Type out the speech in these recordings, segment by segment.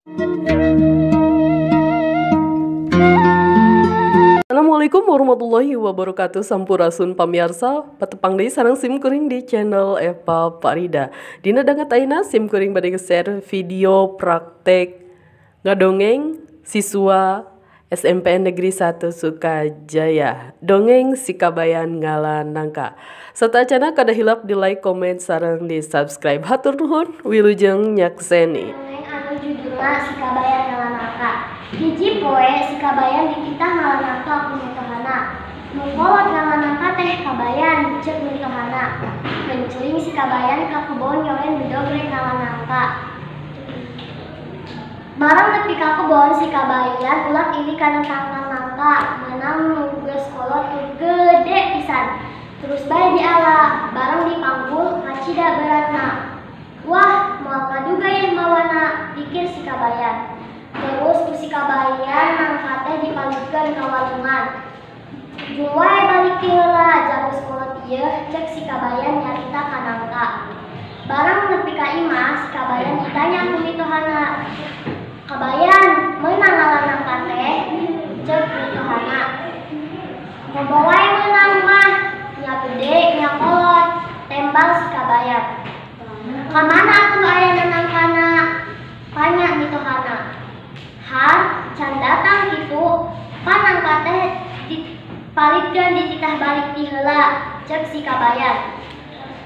Assalamualaikum warahmatullahi wabarakatuh. Sampurasun pamirsa, patepang deui sareng simkuring di channel Eva Farida. Dina dangat ayeuna simkuring bade nge-share video praktek ngadongeng siswa SMPN Negeri 1 Sukajaya. Dongeng si kabayan ngalan nangka. Satacana kada hilap di like, comment, sareng di subscribe. Hatur nuhun, wilujeng nyakseni. Dongeng anu judulna si kabayan ngalan nangka. Hiji poe si kabayan dititah ngalan nangka ku mitohana. Nu kolot ngalan nangka teh kabayan ceuk mitohana. Penculing si kabayan ka kebon nyolen bedogrek ngalan nangka. Barang nepi ka kebon si kabayan ulah ini kana tangkal nangka. Meunang nu geus kolot tur gede pisan. Terus bae diala, barang dipanggul ngacida beratna. Wah, moal kaduga yeuh mawana, pikir si kabayan. Terus ku si kabayan nangka teh dipalikeun ka walungan. Jung wae balik ti heula, jang geus kolot ieu, cek si kabayan nyarita ka nangka. Barang nepi ka imah, si kabayan ditanya ku mitohana. Kabayan, meunang ngalan nangka teh? Cek mitohana. Mobo wae meunang mah, nya gede, nya kolot, tembal si kabayan. Kamana atuh aya nangkana? Tanya mitohana. Har, can datang kitu, panangka teh dipalikeun dititah balik ti heula, cek si kabayan.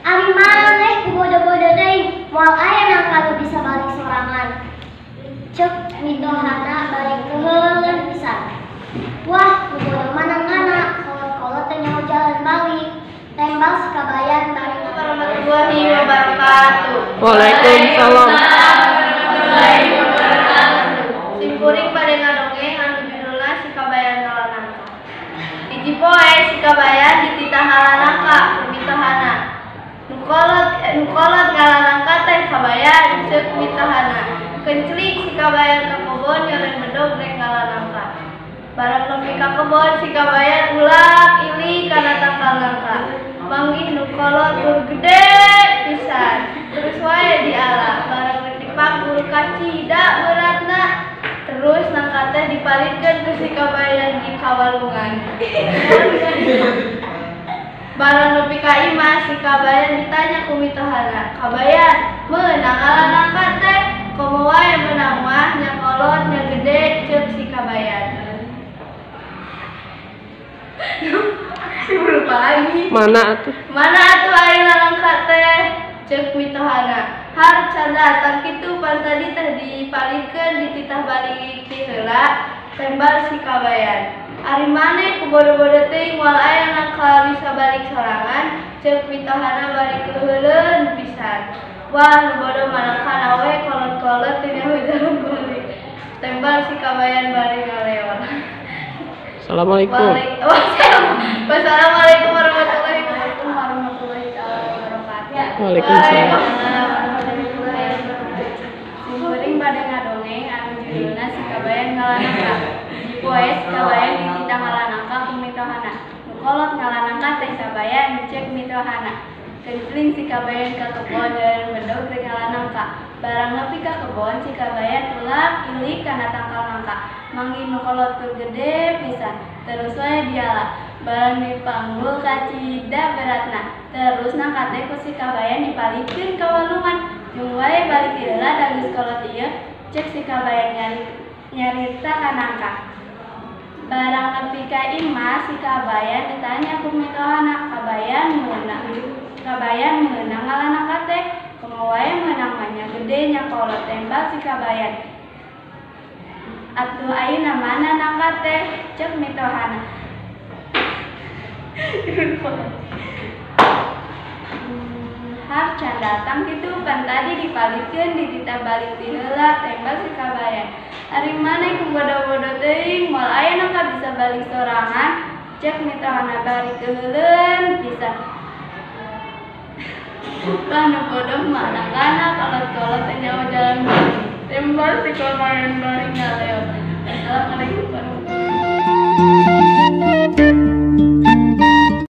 Ari maneh ku bodo-bodo deui, moal aya nangka nu bisa balik sorangan. Cek mitohana balikeun pisan. Wah, ku bodo manangana, kolot-kolot teh nyaho jalan balik. Tembal si kabayan balik. Warahmatullahi wabarakatuh. Waalaikumsalam. Simkuring bade ngadongeng anu judulna si kabayan ngalan nangka. Hiji poe si kabayan dititah ngalan nangka ku mitohana. Nu kolot ngalan nangka teh kabayan ceuk mitohana. Kenclik si kabayan ka kebon nyolen bedogrek ngalan nangka. Barang nepi ka kebon si kabayan ulah ili kana tangkal nangka. Manggih nu kolot tur gede pisan. Terus wae diala, barang dipanggul kacida beratna. Terus nangka teh dipalikeun ku si kabayan di kawalungan. Barang nepi ka imah si kabayan ditanya ku mitohana. Kabayan, meunang ngalan nangka teh? Komo wae meunang mah nya kolot nya gede ceuk si kabayan. Mana atuh? Mana atuh ayeuna nangka teh? Ceuk mitohana. Har can datang kitu pan tadi teh dipalikeun dititah balik ti heula, tembal si kabayan. Ari maneh ku bodo-bodo teuing moal aya nangka bisa balik sorangan, ceuk mitohana balik heuleun pisan. Wah, nu bodo manangkana we kolot-kolot teu nyaho jalan balik. Tembal si kabayan balik ngaleon. Assalamualaikum. Wassalamualaikum warahmatullahi wabarakatuh. Waalaikumsalam. Simkuring bade ngadongeng anu judulna si kabayan ngalan nangka. Hiji poe si kabayan dititah ngalan nangka ku mitohana. Nu kolot ngalan nangka teh kabayan ceuk mitohana. Kencling si kabayan ka kebon dan bedogrek ngalan nangka. Barang nepi ka kebon si kabayan ulah ili kana tangkal nangka. Manggih nu kolot tur gede pisan. Terus wae diala. Barang dipanggul kacida beratna. Terus nangka teh ku si kabayan dipalikeun ka walungan. Jung wae balik ti heula da geus kolot ieu, cek si kabayan nyarita ka nangka. Barang nepi ka imah si kabayan ditanya ku mitohana. Kabayan meunang ngalan nangka teh? Komo wae meunang mah nya gede nya kolot tembal si kabayan. Atuh ayeuna mana nangka teh? Ceuk mitohana. Har can datang kitu pan tadi dipalikeun dititah balik ti heula, tembal si kabayan. Ari maneh ku bodo-bodo teuing moal aya nangka bisa balik sorangan, ceuk mitohana balik heuleun pisan. Lah nu bodo manangkana kolot-kolot teh nyaho jalan balik. Tembal si kabayan balik ngaleon. Assalamualaikum warahmatullahi wabarakatuh.